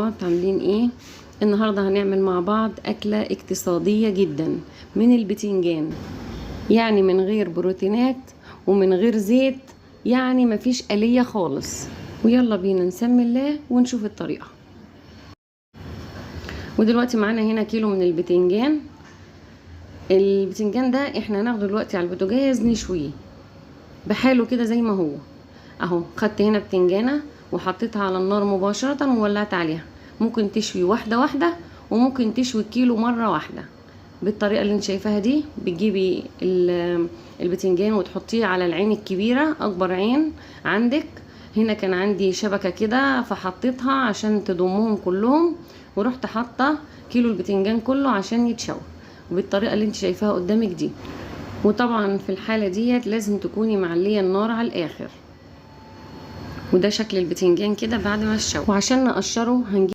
بعض، عاملين ايه؟ النهاردة هنعمل مع بعض أكلة اقتصادية جدا من البتنجان، يعني من غير بروتينات ومن غير زيت، يعني مفيش آلية خالص. ويلا بينا نسمي الله ونشوف الطريقة. ودلوقتي معانا هنا كيلو من البتنجان. البتنجان ده احنا هناخده دلوقتي على البوتاجاز نشويه بحاله كده زي ما هو اهو. خدت هنا بتنجانه وحطيتها على النار مباشره وولعت عليها. ممكن تشوي واحده واحده وممكن تشوي الكيلو مره واحده بالطريقه اللي انت شايفاها دي. بتجيبي البتنجان وتحطيه على العين الكبيره، اكبر عين عندك. هنا كان عندي شبكه كده فحطيتها عشان تضمهم كلهم، ورحت حاطه كيلو البتنجان كله عشان يتشوي بالطريقه اللي انت شايفاها قدامك دي. وطبعا في الحاله ديت لازم تكوني معليه النار على الاخر. وده شكل البتنجان كده بعد ما اتشوى. وعشان نقشره هنجيب